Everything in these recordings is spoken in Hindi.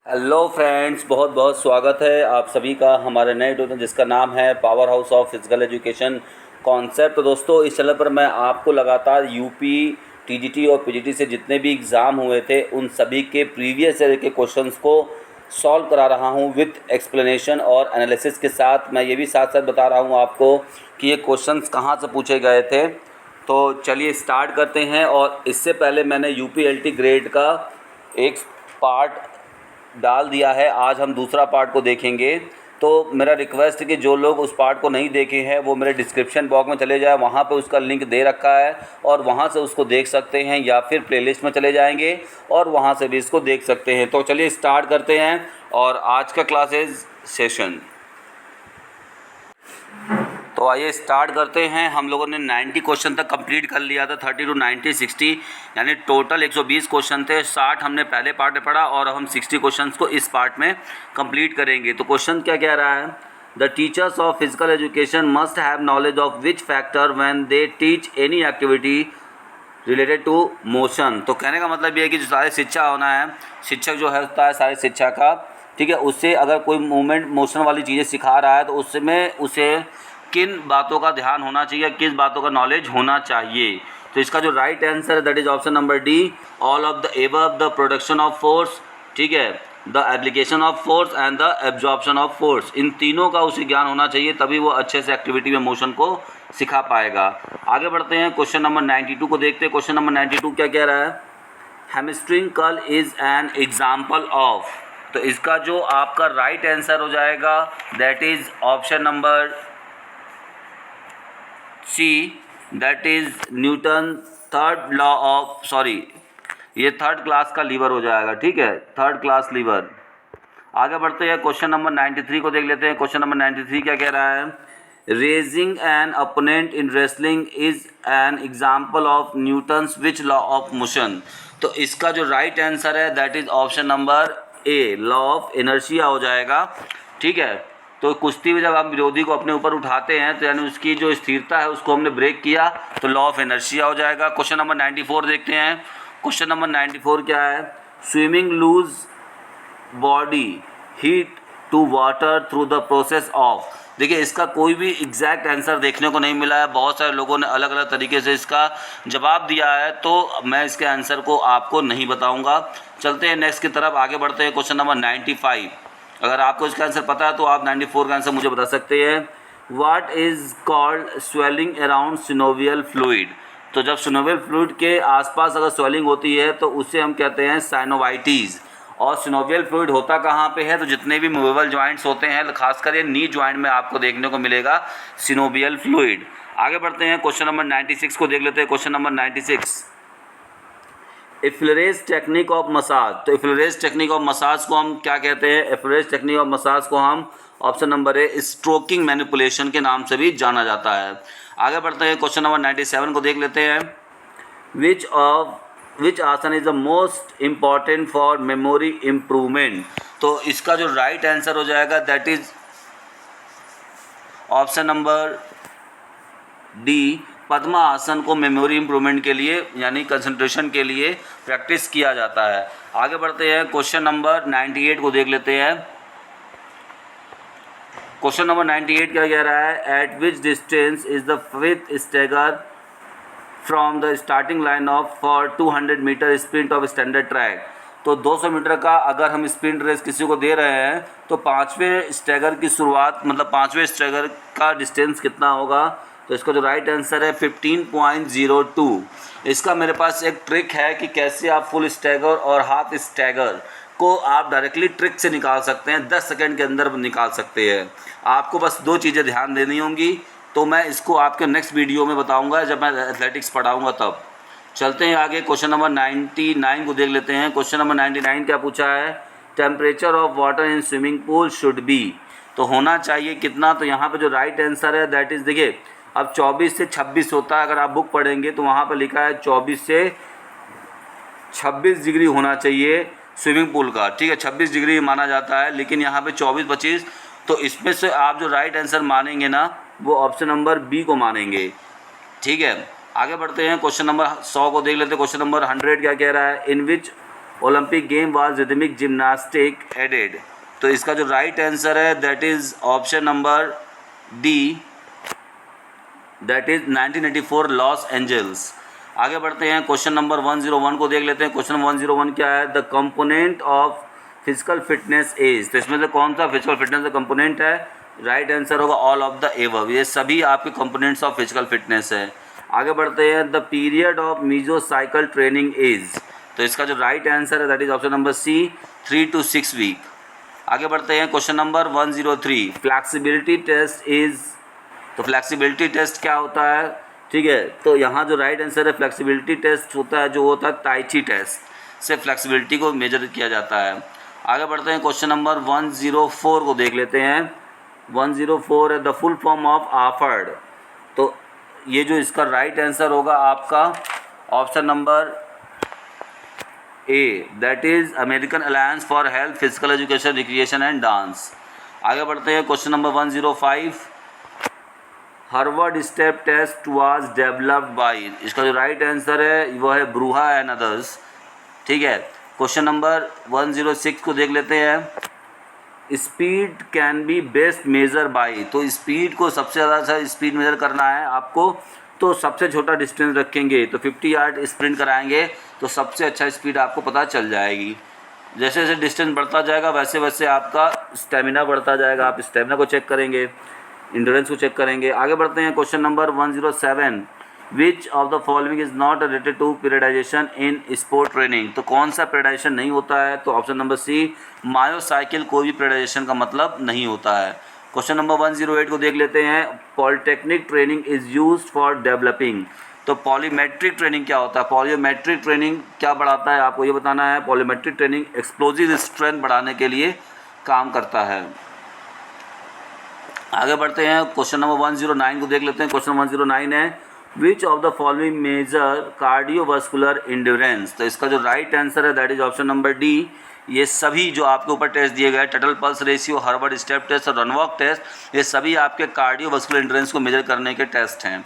हेलो फ्रेंड्स, बहुत बहुत स्वागत है आप सभी का हमारे नए ट्यूटोरियल जिसका नाम है power house of physical education concept. तो दोस्तों, इस चैनल पर मैं आपको लगातार यूपी, टीजीटी और पीजीटी से जितने भी एग्ज़ाम हुए थे उन सभी के प्रीवियस ईयर के क्वेश्चंस को सॉल्व करा रहा हूं विथ एक्सप्लेनेशन और एनालिसिस के साथ। मैं ये भी साथ साथ बता रहा हूं आपको कि ये क्वेश्चंस कहाँ से पूछे गए थे। तो चलिए स्टार्ट करते हैं। और इससे पहले मैंने यूपीएलटी ग्रेड का एक पार्ट डाल दिया है, आज हम दूसरा पार्ट को देखेंगे। तो मेरा रिक्वेस्ट है कि जो लोग उस पार्ट को नहीं देखे हैं वो मेरे डिस्क्रिप्शन बॉक्स में चले जाए, वहाँ पे उसका लिंक दे रखा है और वहाँ से उसको देख सकते हैं, या फिर प्लेलिस्ट में चले जाएंगे और वहाँ से भी इसको देख सकते हैं। तो चलिए स्टार्ट करते हैं और आज का क्लासेज सेशन। तो आइए स्टार्ट करते हैं। हम लोगों ने 90 क्वेश्चन तक कंप्लीट कर लिया था, 30 to 90 60, यानी टोटल 120 क्वेश्चन थे। 60 हमने पहले पार्ट में पढ़ा और हम 60 क्वेश्चंस को इस पार्ट में कंप्लीट करेंगे। तो क्वेश्चन क्या कह रहा है? The teachers of physical education must have knowledge of which factor when they teach any activity related to motion. तो कहने का मतलब ये है कि जो सारे शिक्षा होना है, शिक्षक जो है होता है सारे शिक्षा का, ठीक है, उससे अगर कोई मूवमेंट मोशन वाली चीज़ें सिखा रहा है तो उसमें उसे किन बातों का ध्यान होना चाहिए, किस बातों का नॉलेज होना चाहिए। तो इसका जो राइट आंसर है that is option number D, all of the above, the production of force, ठीक है, the application of force and the absorption of force. इन तीनों का उसे ज्ञान होना चाहिए, तभी वो अच्छे से एक्टिविटी में मोशन को सिखा पाएगा। आगे बढ़ते हैं, क्वेश्चन नंबर 92 को देखते हैं। क्वेश्चन नंबर 92 क्या कह रहा है? Hamstring curl is an example of. तो इसका जो आपका राइट आंसर हो जाएगा that is option number C, that is Newton third law of, sorry, ये थर्ड क्लास का लीवर हो जाएगा, ठीक है, थर्ड क्लास लीवर। आगे बढ़ते हैं, क्वेश्चन नंबर 93 को देख लेते हैं। क्वेश्चन नंबर 93 क्या कह रहा है? Raising an opponent in wrestling is an example of Newton's which law of motion. तो इसका जो राइट आंसर है that is option number A, law of inertia हो जाएगा, ठीक है। तो कुश्ती में जब हम विरोधी को अपने ऊपर उठाते हैं तो यानी उसकी जो स्थिरता है उसको हमने ब्रेक किया, तो लॉ ऑफ इनर्शिया हो जाएगा। क्वेश्चन नंबर 94 देखते हैं। क्वेश्चन नंबर 94 क्या है? Swimming lose body heat to water through the process of. देखिए, इसका कोई भी एग्जैक्ट आंसर देखने को नहीं मिला है, बहुत सारे लोगों ने अलग अलग तरीके से इसका जवाब दिया है, तो मैं इसके आंसर को आपको नहीं बताऊंगा। चलते हैं नेक्स्ट की तरफ, आगे बढ़ते हैं। क्वेश्चन नंबर 95, अगर आपको इसका आंसर पता है तो आप 94 का आंसर मुझे बता सकते हैं। What is called swelling around synovial fluid. तो जब सिनोवियल फ्लूइड के आसपास अगर स्वेलिंग होती है तो उसे हम कहते हैं साइनोवाइटीज़। और सिनोवियल फ्लूइड होता कहाँ पे है? तो जितने भी मूवेबल जॉइंट्स होते हैं, खासकर ये नी जॉइंट में आपको देखने को मिलेगा सिनोवियल फ्लूइड। आगे बढ़ते हैं, क्वेश्चन नंबर 96 को देख लेते हैं। Question number 96, effleurage technique of massage. तो एफ्लरेज टेक्निक ऑफ मसाज को हम क्या कहते हैं? एफ्लरेज टेक्निक ऑफ मसाज को हम ऑप्शन नंबर ए, स्ट्रोकिंग मैनिपुलेशन के नाम से भी जाना जाता है। आगे बढ़ते हैं, क्वेश्चन नंबर 97 को देख लेते हैं। विच आसन is the most important for memory improvement. तो इसका जो राइट आंसर हो जाएगा that is option number D, Padma आसन को मेमोरी इम्प्रूवमेंट के लिए यानी कंसंट्रेशन के लिए प्रैक्टिस किया जाता है। आगे बढ़ते हैं, क्वेश्चन नंबर 98 को देख लेते हैं। क्वेश्चन नंबर 98 क्या कह रहा है? At which distance is the fifth stagger from the starting line of for 200 metre sprint of standard track. तो 200 मीटर का अगर हम स्प्रिंट रेस किसी को दे रहे हैं तो पाँचवें स्टैगर की शुरुआत, मतलब पाँचवें स्टैगर का डिस्टेंस कितना होगा? तो इसका जो राइट आंसर है 15.02। इसका मेरे पास एक ट्रिक है कि कैसे आप फुल स्टैगर और हाफ स्टैगर को आप डायरेक्टली ट्रिक से निकाल सकते हैं, 10 सेकंड के अंदर निकाल सकते हैं। आपको बस दो चीज़ें ध्यान देनी होंगी, तो मैं इसको आपके नेक्स्ट वीडियो में बताऊंगा जब मैं एथलेटिक्स पढ़ाऊंगा तब। चलते हैं आगे, क्वेश्चन नंबर 99 को देख लेते हैं। क्वेश्चन नंबर 99 क्या पूछा है? Temperature of water in swimming pool should be. तो होना चाहिए कितना? तो यहाँ पे जो राइट आंसर है दैट इज़, देखिए अब 24 से 26 होता है, अगर आप बुक पढ़ेंगे तो वहाँ पर लिखा है 24 से 26 डिग्री होना चाहिए स्विमिंग पूल का, ठीक है, 26 डिग्री माना जाता है, लेकिन यहाँ पे 24-25। तो इसमें से आप जो राइट आंसर मानेंगे ना वो ऑप्शन नंबर बी को मानेंगे, ठीक है। आगे बढ़ते हैं, क्वेश्चन नंबर 100 को देख लेते हैं। क्वेश्चन नंबर 100 क्या कह रहा है? In which Olympic game was rhythmic gymnastic added. तो इसका जो राइट आंसर है that is option number D, that is 1984 Los Angeles. आगे बढ़ते हैं, क्वेश्चन नंबर 101 को देख लेते हैं। क्वेश्चन 101 क्या है? The component of physical fitness is. तो इसमें से कौन सा फिजिकल फिटनेस का कंपोनेंट है? राइट आंसर होगा ऑल ऑफ द एबव। ये सभी आपके कंपोनेंट्स ऑफ फिजिकल फिटनेस है। आगे बढ़ते हैं, the period of mesocycle training is. तो इसका जो राइट आंसर है that is option number C, 3 to 6 week. आगे बढ़ते हैं, question number 103, flexibility test is. तो फ्लैक्सिबिलिटी टेस्ट क्या होता है? ठीक है, तो यहाँ जो राइट आंसर है फ्लैक्सिबिलिटी टेस्ट होता है, जो होता है ताई ची टेस्ट से फ्लैक्सिबिलिटी को मेजर किया जाता है। आगे बढ़ते हैं, क्वेश्चन नंबर 104 को देख लेते हैं। 104 है the full form of AAHPERD. तो ये जो इसका राइट आंसर होगा आपका option number A, that is American Alliance for Health, Physical Education, Recreation and Dance. आगे बढ़ते हैं, question number 105, Harvard step test was developed by. इसका जो राइट आंसर है वो है ब्रूहा एंड अदर्स। ठीक है, क्वेश्चन नंबर 106 को देख लेते हैं। Speed can be best measure by. तो स्पीड को सबसे ज़्यादा स्पीड मेजर करना है आपको, तो सबसे छोटा डिस्टेंस रखेंगे, तो 50 यार्ड स्प्रिंट कराएंगे तो सबसे अच्छा स्पीड आपको पता चल जाएगी। जैसे जैसे डिस्टेंस बढ़ता जाएगा वैसे वैसे आपका स्टेमिना बढ़ता जाएगा। आप स्टेमिना को चेक करेंगे, इंड्योरेंस को चेक करेंगे। आगे बढ़ते हैं, question number 107, which of the following is not related to periodization in sport training. तो कौन सा पीरियडाइजेशन नहीं होता है? तो ऑप्शन नंबर सी, मायोसाइकिल कोई भी पीरियडाइजेशन का मतलब नहीं होता है। क्वेश्चन नंबर 108 को देख लेते हैं। Polytechnic training is used for developing. तो पॉलीमेट्रिक ट्रेनिंग क्या होता है? पॉलीमेट्रिक ट्रेनिंग क्या बढ़ाता है? आपको ये बताना है। पॉलीमेट्रिक ट्रेनिंग एक्सप्लोजिव स्ट्रेंथ बढ़ाने के लिए काम करता है। आगे बढ़ते हैं, क्वेश्चन नंबर 109 को देख लेते हैं। क्वेश्चन 109 है, which of the following measure cardiovascular endurance. तो इसका जो राइट आंसर है that is option number D. ये सभी जो आपके ऊपर टेस्ट दिए गए, total pulse ratio, Harvard step test और रनवॉक टेस्ट, ये सभी आपके कार्डियोवास्कुलर इंड्योरेंस को मेजर करने के टेस्ट हैं।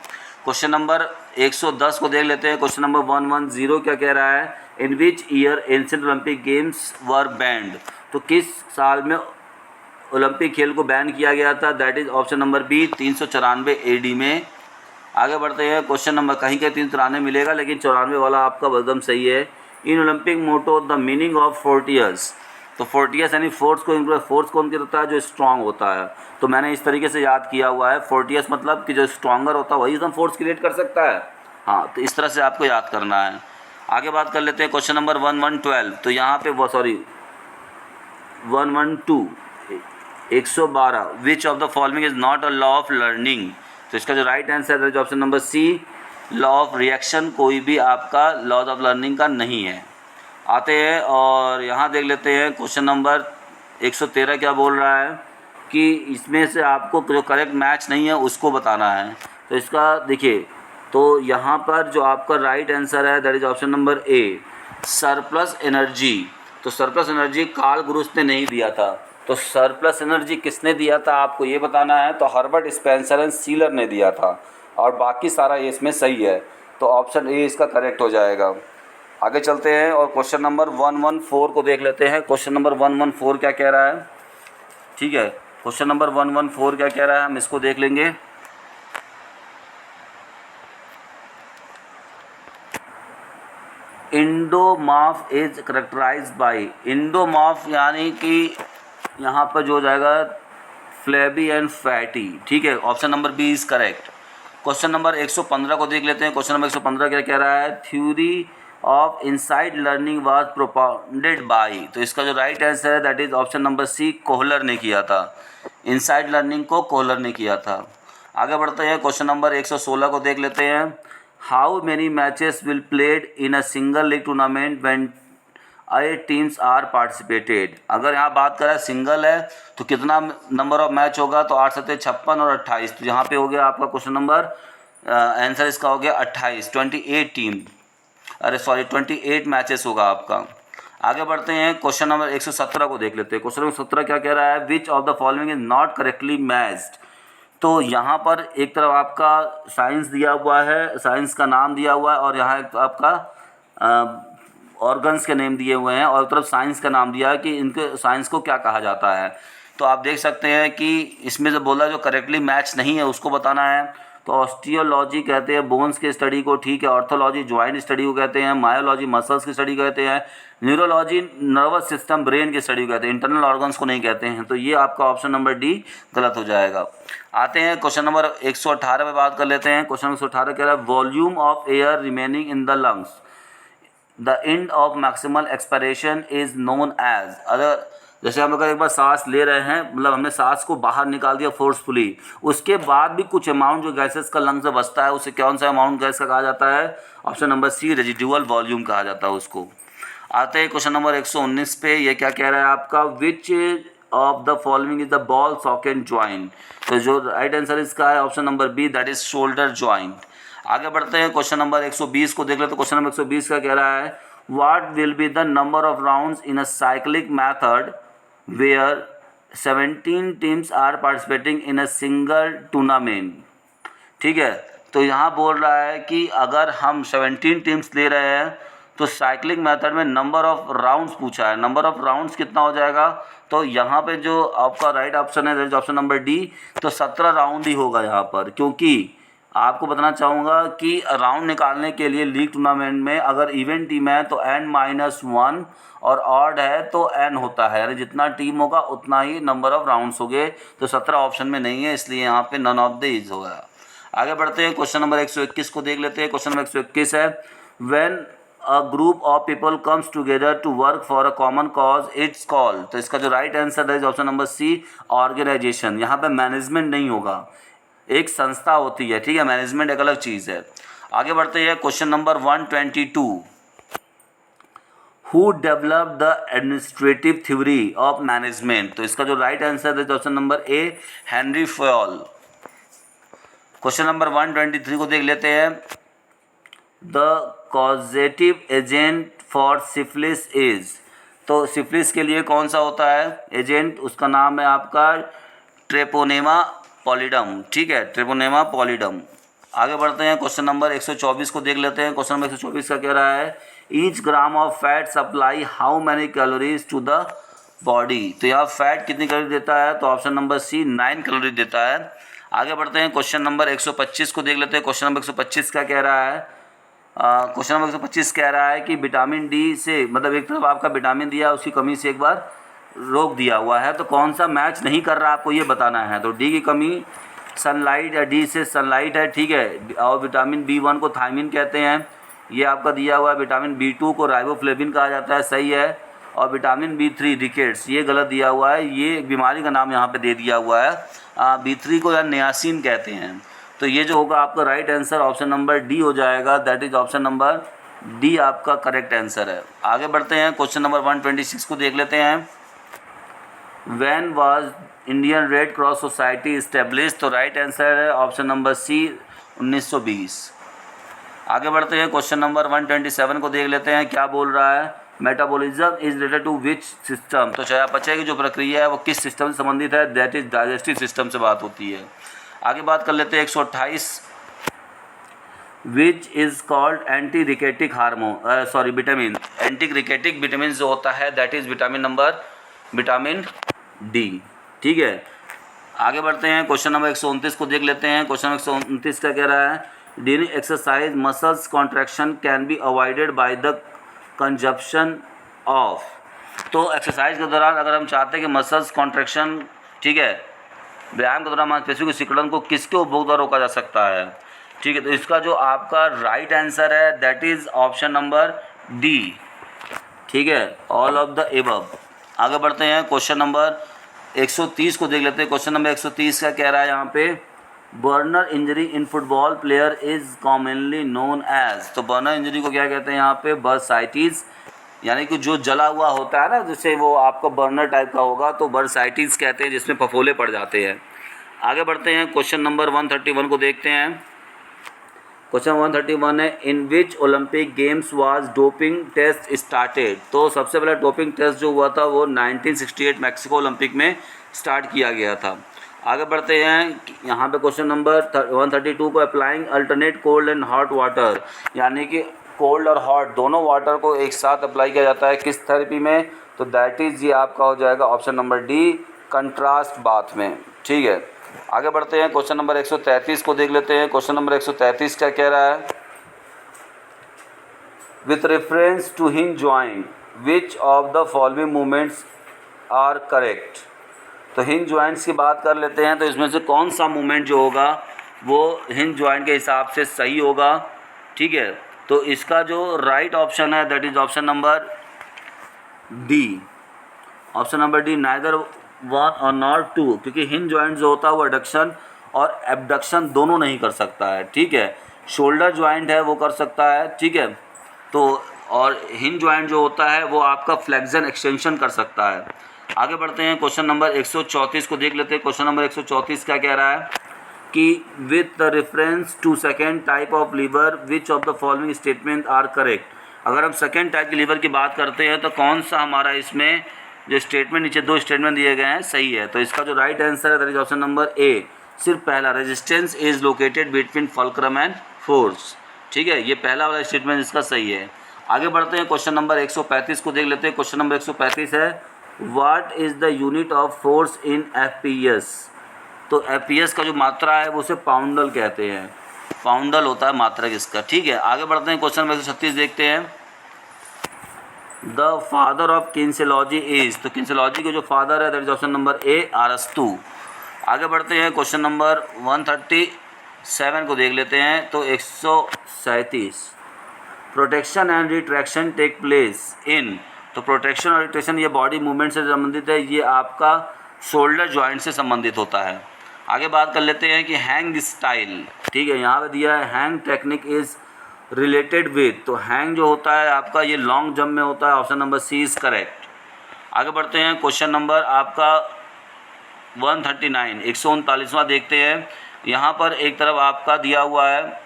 क्वेश्चन नंबर 110 को देख लेते हैं। क्वेश्चन नंबर 110 क्या कह रहा है? In which year ancient Olympic games were banned. तो किस साल में ओलंपिक खेल को बैन किया गया था? That is option number B, 394 AD में। आगे बढ़ते हैं, क्वेश्चन नंबर कहीं के 393 मिलेगा, लेकिन 94 वाला आपका एकदम सही है। In Olympic motto the meaning of fortius. तो फोर्टियस यानी फोर्स को, फोर्स कौन करता है? जो स्ट्रांग होता है। तो मैंने इस तरीके से याद किया हुआ है, फोर्टियस मतलब कि जो स्ट्रांगर होता है वही एकदम फोर्स क्रिएट कर सकता है। हाँ, तो इस तरह से आपको याद करना है। आगे बात कर लेते हैं, क्वेश्चन नंबर 1112। तो यहाँ पे वो 112 112, which of the following is not a law of learning. तो इसका जो राइट आंसर है option number C, law of reaction कोई भी आपका लॉज ऑफ लर्निंग का नहीं है। आते हैं और यहाँ देख लेते हैं, क्वेश्चन नंबर 113 क्या बोल रहा है कि इसमें से आपको जो करेक्ट मैच नहीं है उसको बताना है। तो इसका देखिए, तो यहाँ पर जो आपका राइट आंसर है that is option number A, surplus energy. तो सरप्लस एनर्जी कार्ल गुरुस ने नहीं दिया था। तो सरप्लस एनर्जी किसने दिया था आपको ये बताना है। तो हार्वर्ड स्पेंसर एंड सीलर ने दिया था, और बाकी सारा ये इसमें सही है। तो ऑप्शन ए इसका करेक्ट हो जाएगा। आगे चलते हैं और क्वेश्चन नंबर 114 को देख लेते हैं। क्वेश्चन नंबर 114 क्या कह रहा है? ठीक है, क्वेश्चन नंबर 114 क्या कह रहा है हम इसको देख लेंगे। इंडोमॉर्फ इज करेक्टराइज्ड बाय। इंडोमॉर्फ यानी कि यहाँ पर जो हो जाएगा फ्लैबी एंड फैटी। ठीक है, option number B is correct. Question number 115 को देख लेते हैं। क्वेश्चन नंबर 115 क्या कह रहा है? Theory of insight learning was propounded by. तो इसका जो राइट आंसर है that is option number C, Kohler ने किया था। इनसाइड लर्निंग को कोहलर ने किया था। आगे बढ़ते हैं, क्वेश्चन नंबर 116 को देख लेते हैं। How many matches will played in a single league tournament when 8 teams are participated. अगर यहाँ बात करें सिंगल है तो कितना नंबर ऑफ मैच होगा? तो 8 7 56 और 28। तो यहाँ पे हो गया आपका क्वेश्चन नंबर आंसर इसका हो गया 28, 28 टीम, अरे सॉरी 28 मैचेस होगा आपका। आगे बढ़ते हैं, क्वेश्चन नंबर 117 को देख लेते हैं। क्वेश्चन नंबर 17 क्या कह रहा है? Which of the following is not correctly matched. तो यहाँ पर एक तरफ आपका साइंस दिया हुआ है, साइंस का नाम दिया हुआ है, और यहाँ एक आपका ऑर्गन्स के नेम दिए हुए हैं और एक तरफ साइंस का नाम दिया है कि इनके साइंस को क्या कहा जाता है। तो आप देख सकते हैं कि इसमें जो बोला जो करेक्टली मैच नहीं है उसको बताना है। तो ऑस्टियोलॉजी कहते हैं बोन्स की स्टडी को, ठीक है। ऑर्थोलॉजी ज्वाइंट स्टडी को कहते हैं। मायोलॉजी मसल्स की स्टडी कहते हैं। न्यूरोलॉजी नर्वस सिस्टम ब्रेन की स्टडी को कहते हैं, इंटरनल ऑर्गन्स को नहीं कहते हैं। तो ये आपका ऑप्शन नंबर डी गलत हो जाएगा। आते हैं क्वेश्चन नंबर 118 पे बात कर लेते हैं। क्वेश्चन 118 कह रहा है volume of air remaining in the lungs the end of maximal expiration is known as. अगर जैसे हम अगर एक बार सांस ले रहे हैं, मतलब हमने सांस को बाहर निकाल दिया फोर्सफुली, उसके बाद भी कुछ अमाउंट जो गैसेस का लंग से बचता है उसे कौन सा अमाउंट गैस का कहा जाता है? Option number C residual volume कहा जाता है उसको। आते हैं क्वेश्चन नंबर 119 पे। ये क्या कह रहा है आपका? Which of the following is the ball socket joint. तो जो राइट आंसर इसका है option number B, that is shoulder joint. आगे बढ़ते हैं क्वेश्चन नंबर 120 को देख लेते हैं। क्वेश्चन नंबर 120 का कह रहा है what will be the number of rounds in a cyclic method where 17 teams are participating in a single tournament. ठीक है, तो यहाँ बोल रहा है कि अगर हम 17 टीम्स ले रहे हैं तो साइक्लिक मेथड में नंबर ऑफ राउंड्स पूछा है। नंबर ऑफ राउंड्स कितना हो जाएगा? तो यहाँ पे जो आपका राइट ऑप्शन है ऑप्शन नंबर डी, तो 17 राउंड ही होगा यहाँ पर। क्योंकि आपको बताना चाहूँगा कि राउंड निकालने के लिए लीग टूर्नामेंट में अगर इवेंट टीम है तो n-1 और ऑड है तो n होता है, यानी जितना टीम होगा उतना ही नंबर ऑफ राउंड्स होंगे। तो 17 ऑप्शन में नहीं है, इसलिए यहाँ पे नन ऑफ द इज होगा। आगे बढ़ते हैं क्वेश्चन नंबर 121 को देख लेते हैं। क्वेश्चन नंबर 121 है when a group of people comes together to work for a common cause it's called. तो इसका जो राइट आंसर है ऑप्शन नंबर सी ऑर्गेनाइजेशन। यहाँ पे मैनेजमेंट नहीं होगा, एक संस्था होती है, ठीक है। मैनेजमेंट एक अलग चीज़ है। आगे बढ़ते हैं question number 122। Who develop the administrative theory of management. तो इसका जो राइट आंसर है option number A Henry foil. Question number 123 को देख लेते हैं। The causative agent for syphilis is. तो सिफिलिस के लिए कौन सा होता है एजेंट? उसका नाम है आपका ट्रेपोनेमा पॉलीडम, ठीक है, ट्रेपोनेमा पॉलीडम। आगे बढ़ते हैं क्वेश्चन नंबर 124 को देख लेते हैं। क्वेश्चन नंबर 124 का कह रहा है each gram of fat supply how many calories to the body. तो यहाँ फैट कितनी कैलोरी देता है? तो ऑप्शन नंबर सी 9 कैलोरी देता है। आगे बढ़ते हैं क्वेश्चन नंबर 125 को देख लेते हैं। क्वेश्चन नंबर 125 का कह रहा है क्वेश्चन नंबर 125 कह रहा है कि विटामिन डी से, मतलब एक तरफ आपका विटामिन दिया उसकी कमी से एक बार रोक दिया हुआ है, तो कौन सा मैच नहीं कर रहा आपको ये बताना है। तो डी की कमी सनलाइट या डी से सनलाइट है, ठीक है। और विटामिन B1 को थायमिन कहते हैं, ये आपका दिया हुआ है। विटामिन B2 को राइबोफ्लेविन कहा जाता है, सही है। और विटामिन B3 रिकेट्स, ये गलत दिया हुआ है, ये एक बीमारी का नाम यहाँ पे दे दिया हुआ है। B3 को या नियासिन कहते हैं। तो ये जो होगा आपका right answer option number D हो जाएगा, that is option number D आपका करेक्ट आंसर है। आगे बढ़ते हैं क्वेश्चन नंबर 126 को देख लेते हैं। When was Indian red cross society establish. तो राइट आंसर है ऑप्शन नंबर सी 1920। आगे बढ़ते हैं क्वेश्चन नंबर 127 को देख लेते हैं। क्या बोल रहा है? Metabolism is related to which system. तो चयापचय की जो प्रक्रिया है वो किस सिस्टम से संबंधित है? दैट इज डाइजेस्टिव सिस्टम से बात होती है। आगे बात कर लेते हैं 128। Which is called anti rachitic hormone, sorry vitamin. Anti rachitic vitamin जो होता है दैट इज विटामिन डी, ठीक है। आगे बढ़ते हैं क्वेश्चन नंबर 129 को देख लेते हैं। क्वेश्चन नंबर 129 का कह रहा है during exercise muscles contraction can be avoided by the consumption of. तो एक्सरसाइज के दौरान अगर हम चाहते हैं कि मसल्स कॉन्ट्रैक्शन, ठीक है, व्यायाम के दौरान मांसपेशियों के सिकुड़न को किसके उपभोग द्वारा रोका जा सकता है? ठीक है, तो इसका जो आपका राइट आंसर है that is option number D, ठीक है, ऑल ऑफ द एबव। आगे बढ़ते हैं क्वेश्चन नंबर 130 को देख लेते हैं। क्वेश्चन नंबर 130 का कह रहा है यहाँ पे burner injury in football player is commonly known as. तो बर्नर इंजरी को क्या कहते हैं यहाँ पे? बर्साइटिस, यानी कि जो जला हुआ होता है ना, जैसे वो आपका बर्नर टाइप का होगा तो बर्साइटिस कहते हैं, जिसमें फफोले पड़ जाते हैं। आगे बढ़ते हैं क्वेश्चन नंबर 131 को देखते हैं। क्वेश्चन 131 है in which Olympic games was doping test started. तो सबसे पहला डोपिंग टेस्ट जो हुआ था वो 1968 मैक्सिको ओलंपिक में स्टार्ट किया गया था। आगे बढ़ते हैं यहाँ पे क्वेश्चन नंबर 132 को applying alternate cold and hot water, यानी कि कोल्ड और हॉट दोनों वाटर को एक साथ अप्लाई किया जाता है किस थेरेपी में, तो दैट इज़ ये आपका हो जाएगा option number D, contrast bath में। ठीक है, आगे बढ़ते हैं, क्वेश्चन नंबर 133 को देख लेते हैं। क्वेश्चन नंबर 133 क्या कह रहा है, with reference to hinge joint which of the following movements are correct. तो हिंज जॉइंट्स की बात कर लेते हैं, तो इसमें से कौन सा मूवमेंट जो होगा वो हिंज जॉइंट के हिसाब से सही होगा। ठीक है, तो इसका जो राइट ऑप्शन है that is option number D, option number D, neither one और नॉट टू, क्योंकि हिंज जॉइंट जो होता है वो एडक्शन और एबडक्शन दोनों नहीं कर सकता है। ठीक है, शोल्डर जॉइंट है वो कर सकता है। ठीक है, तो और हिंज जॉइंट जो होता है वो आपका फ्लेक्शन एक्सटेंशन कर सकता है। आगे बढ़ते हैं, क्वेश्चन नंबर 134 को देख लेते हैं। क्वेश्चन नंबर 134 क्या कह रहा है कि with the reference to second type of lever which of the following statement are correct. अगर हम सेकेंड टाइप के लीवर की बात करते हैं तो कौन सा हमारा इसमें जो स्टेटमेंट, नीचे दो स्टेटमेंट दिए गए हैं, सही है। तो इसका जो राइट आंसर है दैट इज ऑप्शन नंबर ए, सिर्फ पहला, resistance is located between fulcrum and force. ठीक है, ये पहला वाला स्टेटमेंट इसका सही है। आगे बढ़ते हैं, क्वेश्चन नंबर 135 को देख लेते हैं। क्वेश्चन नंबर 135 है, what is the unit of force in FPS। तो FPS का जो मात्रा है वो उसे पाउंडल कहते हैं, पाउंडल होता है मात्रक इसका। ठीक है, आगे बढ़ते हैं, क्वेश्चन नंबर 136 देखते हैं। द फादर ऑफ किन्सियोलॉजी इज, तो किन्सियोलॉजी के जो फादर है दैट इज ऑप्शन नंबर ए, अरस्तु। आगे बढ़ते हैं, क्वेश्चन नंबर 137 को देख लेते हैं। तो 137, protection and retraction take place in. तो प्रोटेक्शन और रिट्रैक्शन ये बॉडी मूवमेंट से संबंधित है, ये आपका शोल्डर जॉइंट से संबंधित होता है। आगे बात कर लेते हैं कि हैंग स्टाइल। ठीक है, यहाँ पे दिया है hang technique is related with, तो हैंग जो होता है आपका ये लॉन्ग जंप में होता है, option number C is correct. आगे बढ़ते हैं, क्वेश्चन नंबर आपका 139, 139वां देखते हैं। यहाँ पर एक तरफ आपका दिया हुआ है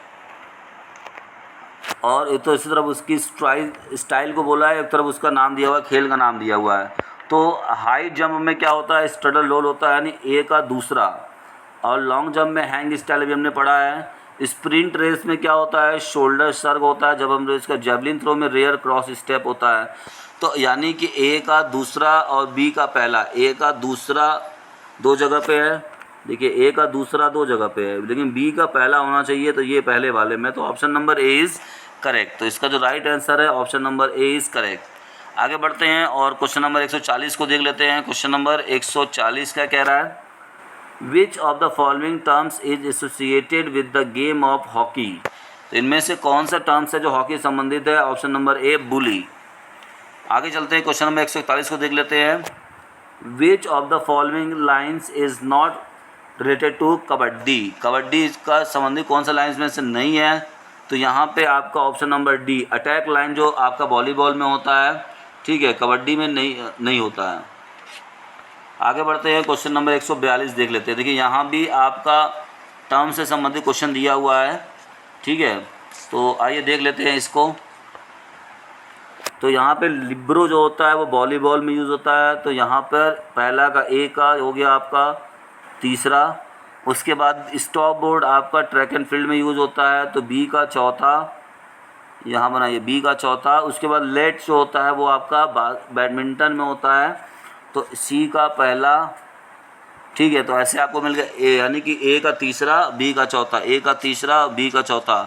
और तो इसी तरफ उसकी स्टाइल को बोला है, एक तरफ उसका नाम दिया हुआ है, खेल का नाम दिया हुआ है। तो हाई जंप में क्या होता है, स्टडल रोल होता है, यानी ए का दूसरा, और लॉन्ग जंप में हैंग स्टाइल अभी हमने पढ़ा है। स्प्रिंट रेस में क्या होता है, शोल्डर सर्ग होता है, जब हम रेस का जेवलिन थ्रो में रेयर क्रॉस स्टेप होता है। तो यानी कि ए का दूसरा और बी का पहला, ए का दूसरा दो जगह पे है, देखिए ए का दूसरा दो जगह पे है, लेकिन बी का पहला होना चाहिए, तो ये पहले वाले में, तो option number A is correct. तो इसका जो राइट आंसर है option number A is correct. आगे बढ़ते हैं और क्वेश्चन नंबर 140 को देख लेते हैं। क्वेश्चन नंबर 140 क्या कह रहा है, which of the following terms is associated with the game of hockey. तो इनमें से कौन सा टर्म्स है जो हॉकी संबंधित है, ऑप्शन नंबर ए, बुली। आगे चलते हैं, क्वेश्चन नंबर 141 को देख लेते हैं। Which of the following lines is not related to kabaddi. Kabaddi का संबंधित कौन सा लाइन्स में से नहीं है, तो यहाँ पे आपका option number D, attack line जो आपका वॉलीबॉल में होता है, ठीक है, कबड्डी में नहीं होता है। आगे बढ़ते हैं, क्वेश्चन नंबर 142 देख लेते हैं। देखिए यहाँ भी आपका टर्म से संबंधित क्वेश्चन दिया हुआ है। ठीक है, तो आइए देख लेते हैं इसको। तो यहाँ पे लिब्रो जो होता है वो वॉलीबॉल में यूज़ होता है, तो यहाँ पर पहला का ए का हो गया आपका तीसरा, उसके बाद स्टॉप बोर्ड आपका ट्रैक एंड फील्ड में यूज़ होता है, तो बी का चौथा, यहाँ बनाइए बी का चौथा। उसके बाद लेट जो होता है वो आपका बैडमिंटन में होता है, तो सी का पहला। ठीक है, तो ऐसे आपको मिल गया ए, यानी कि ए का तीसरा, बी का चौथा, ए का तीसरा, बी का चौथा,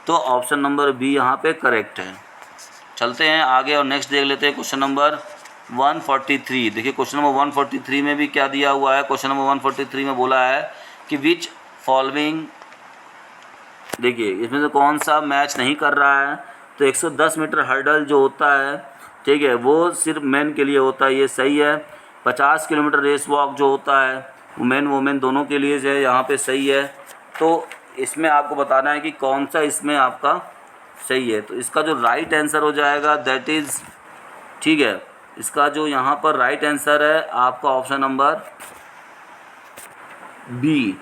तो ऑप्शन नंबर बी यहाँ पे करेक्ट है। चलते हैं आगे और नेक्स्ट देख लेते हैं, क्वेश्चन नंबर 143। देखिए क्वेश्चन नंबर 143 में भी क्या दिया हुआ है, क्वेश्चन नंबर 143 में बोला है कि विच फॉलोइंग, देखिए इसमें से कौन सा मैच नहीं कर रहा है, तो 110 मीटर हर्डल जो होता है, ठीक है, वो सिर्फ मेन के लिए होता है, ये सही है। 50 किलोमीटर रेस वॉक जो होता है वो मेन वोमेन दोनों के लिए जो है यहाँ पे सही है। तो इसमें आपको बताना है कि कौन सा इसमें आपका सही है। तो इसका जो राइट आंसर हो जाएगा दैट इज़, ठीक है, इसका जो यहाँ पर राइट आंसर है आपका ऑप्शन नंबर बी।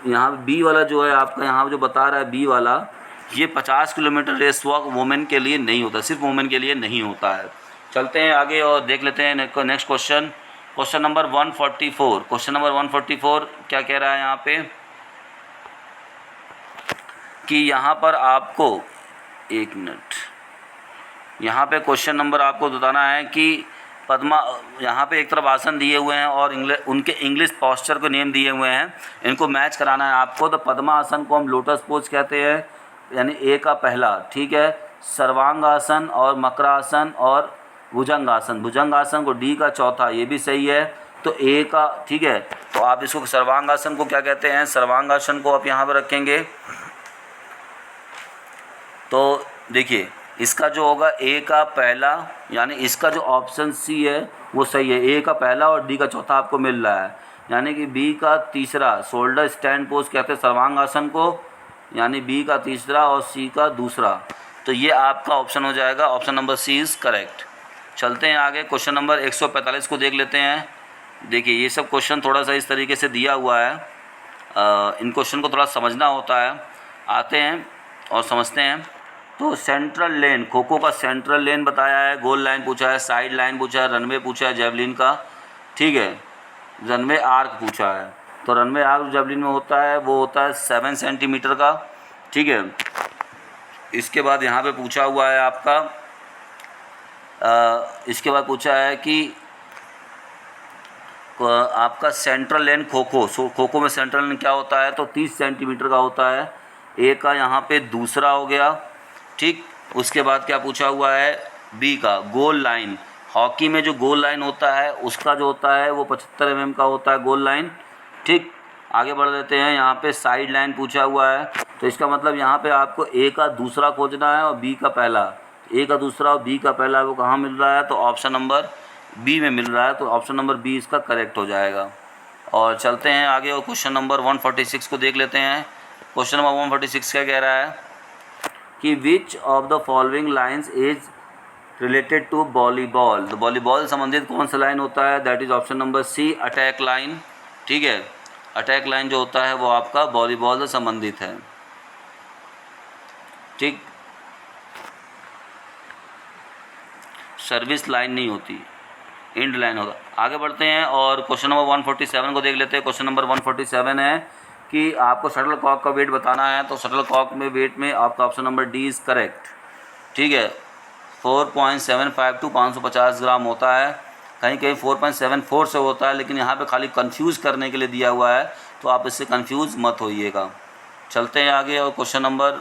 यहाँ बी वाला जो है आपका यहाँ जो बता रहा है बी वाला, ये 50 किलोमीटर रेस वॉक वोमेन के लिए नहीं होता, सिर्फ वोमेन के लिए नहीं होता है। चलते हैं आगे और देख लेते हैं next question, question number 144। Question number 144 क्या कह रहा है यहाँ पे कि यहाँ पर आपको, एक मिनट, यहाँ पे क्वेश्चन नंबर आपको बताना है कि पद्मा, यहाँ पे एक तरफ आसन दिए हुए हैं और उनके इंग्लिश पोस्चर को नेम दिए हुए हैं, इनको मैच कराना है आपको। तो पद्मा आसन को हम लोटस पोज कहते हैं, यानी ए का पहला, ठीक है। सर्वांगासन और मकरासन और भुजंगासन, भुजंगासन को डी का चौथा, ये भी सही है। तो ए का, ठीक है। तो आप इसको सर्वांगासन को क्या कहते हैं, सर्वांगासन को आप यहाँ पर रखेंगे। तो देखिए इसका जो होगा ए का पहला, यानी इसका जो ऑप्शन सी है वो सही है, ए का पहला और डी का चौथा आपको मिल रहा है। यानी कि बी का तीसरा, शोल्डर स्टैंड पोज कहते हैं सर्वांगासन को, यानी बी का तीसरा और सी का दूसरा। तो ये आपका ऑप्शन हो जाएगा, option number C is correct. चलते हैं आगे, क्वेश्चन नंबर 145 को देख लेते हैं। देखिए ये सब क्वेश्चन थोड़ा सा इस तरीके से दिया हुआ है, इन क्वेश्चन को थोड़ा समझना होता है। आते हैं और समझते हैं। तो सेंट्रल लेन, खो खो का सेंट्रल लेन बताया है, गोल लाइन पूछा है, साइड लाइन पूछा है, रनवे पूछा है जेवलिन का, ठीक है। रनवे आर्क पूछा है। तो रनवे आर्क जेवलिन में होता है वो होता है 7 सेंटीमीटर का, ठीक है। इसके बाद यहाँ पे पूछा हुआ है आपका, इसके बाद पूछा है कि आपका सेंट्रल लेन खो खो में सेंट्रल लेन क्या होता है, तो 30 सेंटीमीटर का होता है। ए का यहाँ पे दूसरा हो गया, ठीक। उसके बाद क्या पूछा हुआ है, बी का गोल लाइन, हॉकी में जो गोल लाइन होता है उसका जो होता है वो 75 mm का होता है गोल लाइन, ठीक। आगे बढ़ देते हैं, यहाँ पे साइड लाइन पूछा हुआ है। तो इसका मतलब यहाँ पे आपको ए का दूसरा खोजना है और बी का पहला, ए का दूसरा और बी का पहला वो कहाँ मिल रहा है, तो ऑप्शन नंबर बी में मिल रहा है। तो ऑप्शन नंबर बी इसका करेक्ट हो जाएगा। और चलते हैं आगे और क्वेश्चन नंबर 146 को देख लेते हैं। क्वेश्चन नंबर 146 क्या कह रहा है कि which of the following lines is related to volleyball. तो वॉलीबॉल से संबंधित कौन सा लाइन होता है, that is option number C, attack line, ठीक है। अटैक लाइन जो होता है वो आपका वॉलीबॉल से संबंधित है, ठीक। सर्विस लाइन नहीं होती, एंड लाइन होता। आगे बढ़ते हैं और क्वेश्चन नंबर 147 को देख लेते हैं। क्वेश्चन नंबर 147 है कि आपको शटल कॉक का वेट बताना है। तो शटल कॉक में वेट में आपका option number D is correct, ठीक है। 4.75 to 550 ग्राम होता है, कहीं कहीं 4.74 से होता है, लेकिन यहाँ पे खाली कंफ्यूज करने के लिए दिया हुआ है, तो आप इससे कंफ्यूज मत होइएगा। चलते हैं आगे और क्वेश्चन नंबर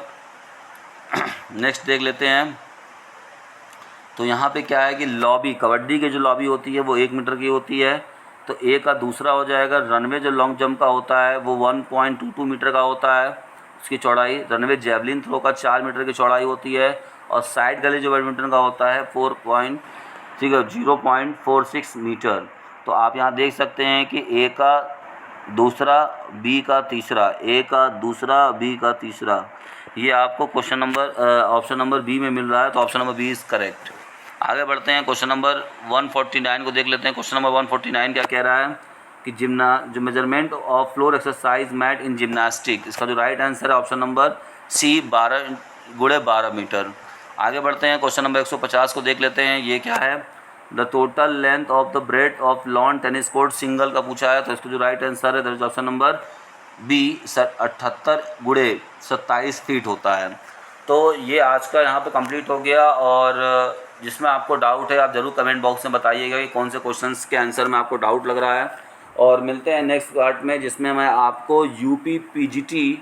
नेक्स्ट देख लेते हैं। तो यहाँ पे क्या है कि लॉबी, कबड्डी की जो लॉबी होती है वो 1 मीटर की होती है। तो ए का दूसरा हो जाएगा। रनवे जो लॉन्ग जंप का होता है वो 1.22 मीटर का होता है उसकी चौड़ाई। रनवे जेवलिन थ्रो का 4 मीटर की चौड़ाई होती है। और साइड गली जो बैडमिंटन का होता है 0.46 मीटर। तो आप यहाँ देख सकते हैं कि ए का दूसरा, बी का तीसरा, ए का दूसरा, बी का तीसरा, ये आपको question number option number B में मिल रहा है। तो option number B is correct. आगे बढ़ते हैं, क्वेश्चन नंबर 149 को देख लेते हैं। क्वेश्चन नंबर 149 क्या कह रहा है कि जो measurement of floor exercise mat in gymnastic, इसका जो राइट आंसर है ऑप्शन नंबर सी 12 × 12 मीटर। आगे बढ़ते हैं, क्वेश्चन नंबर 150 को देख लेते हैं। ये क्या है, the total length of the breadth of lawn tennis court single का पूछा है। तो इसका जो राइट आंसर है that is option number B 78 × 27 feet होता है। तो ये आज का यहाँ पे कंप्लीट हो गया। और जिसमें आपको डाउट है आप ज़रूर कमेंट बॉक्स में बताइएगा कि कौन से क्वेश्चंस के आंसर में आपको डाउट लग रहा है। और मिलते हैं नेक्स्ट पार्ट में, जिसमें मैं आपको यूपी पीजीटी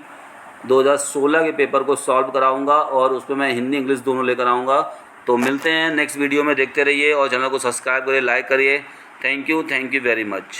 2016 के पेपर को सॉल्व कराऊंगा और उसमें मैं हिंदी इंग्लिश दोनों लेकर आऊँगा। तो मिलते हैं नेक्स्ट वीडियो में, देखते रहिए और चैनल को सब्सक्राइब करिए, लाइक करिए। Thank you very much.